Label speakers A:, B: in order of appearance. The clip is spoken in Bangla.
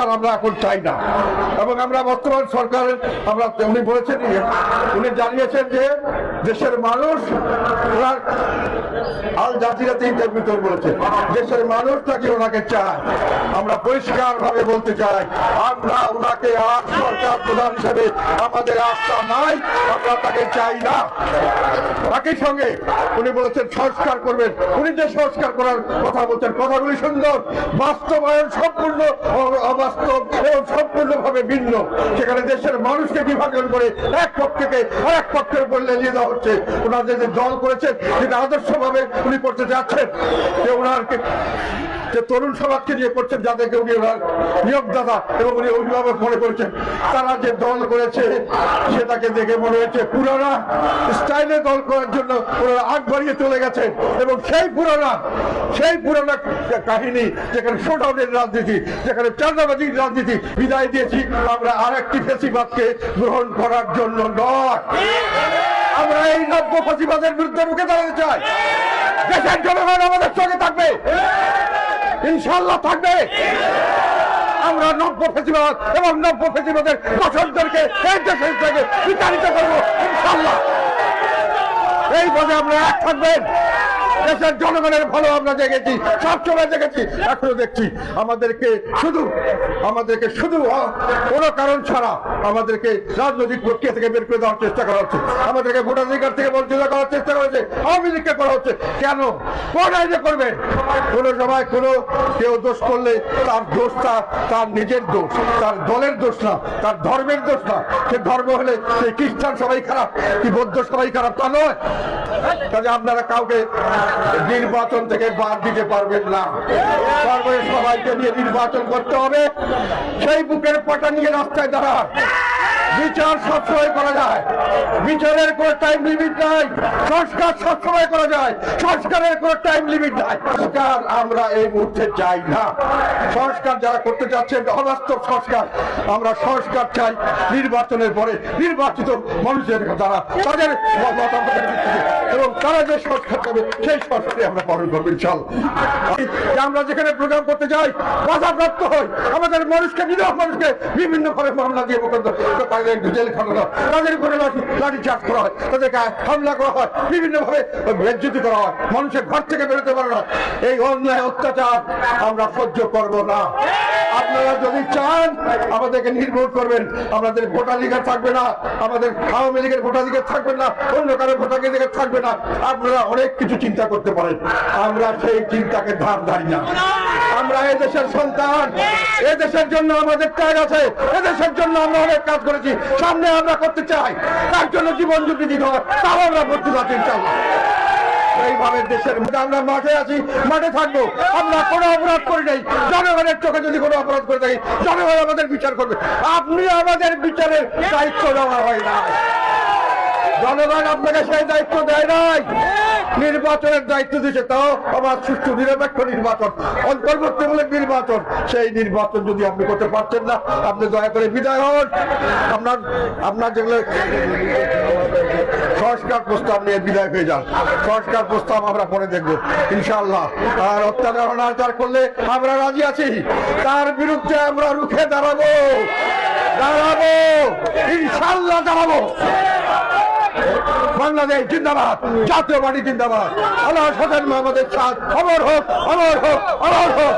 A: সরকার আমরা এখন চাই না। এবং আমরা বর্তমান সরকারের আমরা উনি বলেছেন, উনি জানিয়েছেন যে দেশের মানুষ আল জাজিরাতে ইন্টারভিউতে বলেছে দেশের মানুষ নাকি ওনাকে চায়। আমরা পরিষ্কার ভাবে বলতে চাই, আমরা ওনাকে আর সরকার প্রধান হিসেবে আমাদের আস্থা নাই, আমরা তাকে চাই না। একই সঙ্গে উনি বলেছেন সংস্কার করবেন। উনি যে সংস্কার করার কথা বলছেন, কথাগুলি সুন্দর, বাস্তবায়ন সম্পূর্ণ অবাস্তব এবং সম্পূর্ণভাবে ভিন্ন। সেখানে দেশের মানুষকে বিভাজন করে এক পক্ষকে আরেক পক্ষের উপর লেলিয়ে দেওয়া হচ্ছে। ওনার যে দল করেছেন যেটা আদর্শভাবে উনি করতে যাচ্ছেন, যে ওনারকে যে তরুণ সমাজকে নিয়ে করছেন, যাদেরকে উনি নিয়োগদাতা এবং উনি অভিভাবক মনে করেছেন, তারা যে দল করেছে সেটাকে দেখে মনে হয়েছে পুরানা স্টাইলে দল করার জন্য ওনারা আগ বাড়িয়ে চলে গেছে। এবং সেই পুরানা কাহিনী, যেখানে শোডাউনের রাজনীতি, যেখানে চাঁদাবাজির রাজনীতি বিদায় দিয়েছি আমরা আরেকটি ফেসিবাদকে গ্রহণ করার জন্য নয়। আমরা এই নব্য ফেসিবাদের বিরুদ্ধে রুখে দাঁড়াতে চাই। দেশের জনগণ আমাদের সঙ্গে থাকবে, ইনশাল্লাহ থাকবে। আমরা নব্য ফেসিবাদ এবং নব্য ফেসিবাদের দোষরদেরকে এই দেশের থেকে বিতাড়িত করবো ইনশাল্লাহ। এই বলে আমরা এক থাকবেন। দেশের জনগণের ভালো আমরা দেখেছি, সবসময় দেখেছি, এখনো দেখছি। আমাদেরকে শুধু কোনো কারণ ছাড়া আমাদেরকে রাজনৈতিক প্রক্রিয়া থেকে বের করে দেওয়ার চেষ্টা করা হচ্ছে। আমাদেরকে ভোটাধিকার থেকে বঞ্চিত করার চেষ্টা করেছে, আওয়ামী লীগকে করা হচ্ছে। কেন? কোন আইনে করবেন? কোন সময় কেউ দোষ করলে তার দোষটা তার নিজের দোষ, তার দলের দোষ না, তার ধর্মের দোষ না। সে ধর্ম হলে সেই খ্রিস্টান সবাই খারাপ, কি বৌদ্ধ সবাই খারাপ, তা নয়। কাজে আপনারা কাউকে নির্বাচন থেকে বাদ দিতে পারবেন না। সবাইকে নিয়ে নির্বাচন করতে হবে। সেই বুকের পাটা নিয়ে রাস্তায় দাঁড়ান। বিচার সবসময় করা যায়, বিচারের কোনো টাইম লিমিট নাই। সংস্কার সবসময় করা যায়, সংস্কারের কোনো টাইম লিমিট নাই। সংস্কার আমরা এই মুহূর্তে চাই না। সংস্কার যারা করতে চাচ্ছেন অবাস্তব সংস্কার, আমরা সংস্কার চাই নির্বাচনের পরে নির্বাচিত মানুষের দ্বারা তাদের মতামতের ভিত্তিতে, এবং তারা যে সংস্কার করবে সেই সংস্কারে আমরা পালন করবো ইনশাআল্লাহ। আমরা যেখানে প্রোগ্রাম করতে যাই বাধাপ্রাপ্ত হই, আমাদের মানুষকে মানুষকে বিভিন্ন ভাবে মামলা দিয়ে জেল খাটানো, তাদের উপরে লাঠি চার্জ করা হয়, তাদেরকে হামলা করা হয়, বিভিন্ন ভাবে বেজ্জতি করা হয়, মানুষের ঘর থেকে বেরোতে পারে না। এই অন্যায় অত্যাচার আমরা সহ্য করব না। আপনারা যদি চান আমাদেরকে নির্মূল করবেন, আমাদের ভোটাধিকার থাকবে না, আমাদের আওয়ামী লীগের ভোটাধিকার থাকবে না, অন্য কারো ভোটাধিকার থাকবে না। আপনারা অনেক কিছু চিন্তা করতে পারেন, আমরা সেই চিন্তাকে ধার ধারি না। আমরা এদেশের সন্তান, এদেশের জন্য আমাদের ত্যাগ আছে, এদেশের জন্য আমরা অনেক কাজ করেছি, সামনে আমরা করতে চাই। তার জন্য জীবন ঝুঁকি দিতে হয়, তাও আমরা ভর্তি পাচ্ছি ইনশাআল্লাহ। এইভাবে দেশের মধ্যে আমরা মাঠে আছি, মাঠে থাকবো। আমরা কোনো অপরাধ করি নাই। জনগণের চোখে যদি কোনো অপরাধ করে থাকি, জনগণ আমাদের বিচার করবে। আপনি আমাদের বিচারের দায়িত্ব দেওয়া হয় না, জনগণ আপনাকে সেই দায়িত্ব দেয় নাই। নির্বাচনের দায়িত্ব দিচ্ছে, তাও আমার সুষ্ঠু নিরপেক্ষ নির্বাচন, অন্তর্বর্তীমূলক নির্বাচন। সেই নির্বাচন যদি আপনি করতে পারছেন না, আপনি দয়া করে বিদায় হন। আপনার যেগুলো সংস্কার প্রস্তাব নিয়ে বিদায় হয়ে যান। সংস্কার প্রস্তাব আমরা পরে দেখবো ইনশাআল্লাহ। আর অত্যাচার অনাচার করলে আমরা রাজি আছি, তার বিরুদ্ধে আমরা রুখে দাঁড়াবো ইনশাআল্লাহ দাঁড়াবো। বাংলাদেশ জিন্দাবাদ, জাতীয় পার্টি জিন্দাবাদ। আল্লাহ হোসেন মোহাম্মদের সাথ অমর হোক, অমর হোক, অমর হোক।